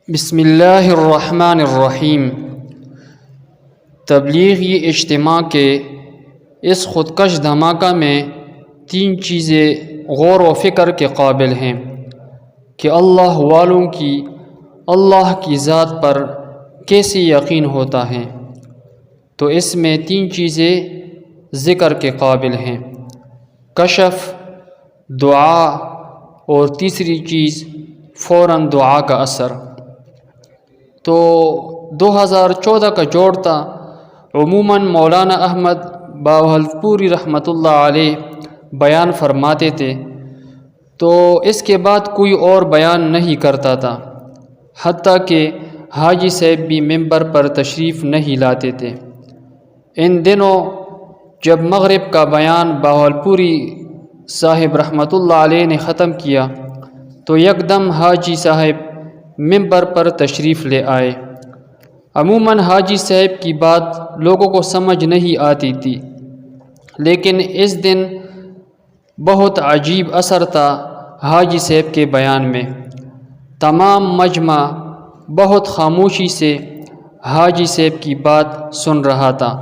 بسم اللہ الرحمن الرحیم۔ تبلیغی اجتماع کے اس خودکش دھماکہ میں 3 چیزیں غور و فکر کے قابل ہیں کہ اللہ والوں کی اللہ کی ذات پر کیسے یقین ہوتا ہے، تو اس میں 3 چیزیں ذکر کے قابل ہیں: کشف، دعا اور تیسری چیز فوراً دعا کا اثر۔ تو 2014 کا جوڑ تھا۔ عموماً مولانا احمد باوہلپوری رحمۃ اللہ علیہ بیان فرماتے تھے تو اس کے بعد کوئی اور بیان نہیں کرتا تھا، حتیٰ کہ حاجی صاحب بھی ممبر پر تشریف نہیں لاتے تھے۔ ان دنوں جب مغرب کا بیان باوہلپوری صاحب رحمۃ اللہ علیہ نے ختم کیا تو یکدم حاجی صاحب ممبر پر تشریف لے آئے۔ عموماً حاجی صاحب کی بات لوگوں کو سمجھ نہیں آتی تھی، لیکن اس دن بہت عجیب اثر تھا حاجی صاحب کے بیان میں۔ تمام مجمع بہت خاموشی سے حاجی صاحب کی بات سن رہا تھا،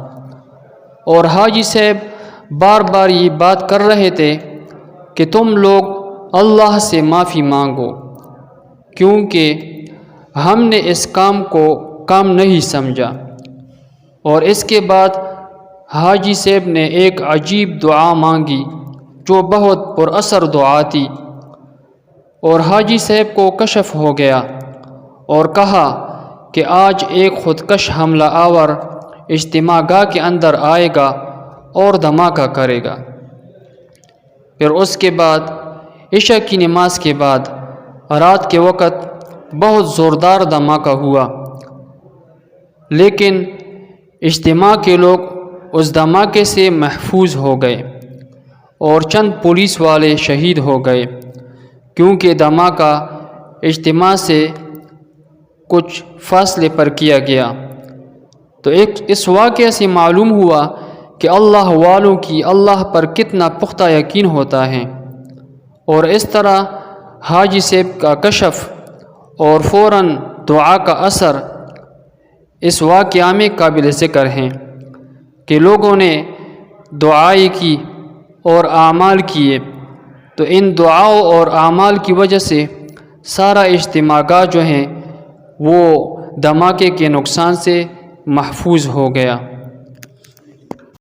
اور حاجی صاحب بار بار یہ بات کر رہے تھے کہ تم لوگ اللہ سے معافی مانگو، کیونکہ ہم نے اس کام کو کام نہیں سمجھا۔ اور اس کے بعد حاجی صاحب نے ایک عجیب دعا مانگی جو بہت پر اثر دعا تھی، اور حاجی صاحب کو کشف ہو گیا اور کہا کہ آج ایک خودکش حملہ آور اجتماع گاہ کے اندر آئے گا اور دھماکہ کرے گا۔ پھر اس کے بعد عشاء کی نماز کے بعد رات کے وقت بہت زوردار دھماکہ ہوا، لیکن اجتماع کے لوگ اس دھماکے سے محفوظ ہو گئے اور چند پولیس والے شہید ہو گئے، کیونکہ دھماکہ اجتماع سے کچھ فاصلے پر کیا گیا۔ تو اس واقعے سے معلوم ہوا کہ اللہ والوں کی اللہ پر کتنا پختہ یقین ہوتا ہے، اور اس طرح حاجی صاحب کا کشف اور فوراً دعا کا اثر اس واقعہ میں قابل ذکر ہیں کہ لوگوں نے دعائیں کی اور اعمال کیے، تو ان دعاؤں اور اعمال کی وجہ سے سارا اجتماع گاہ جو ہیں وہ دھماکے کے نقصان سے محفوظ ہو گیا۔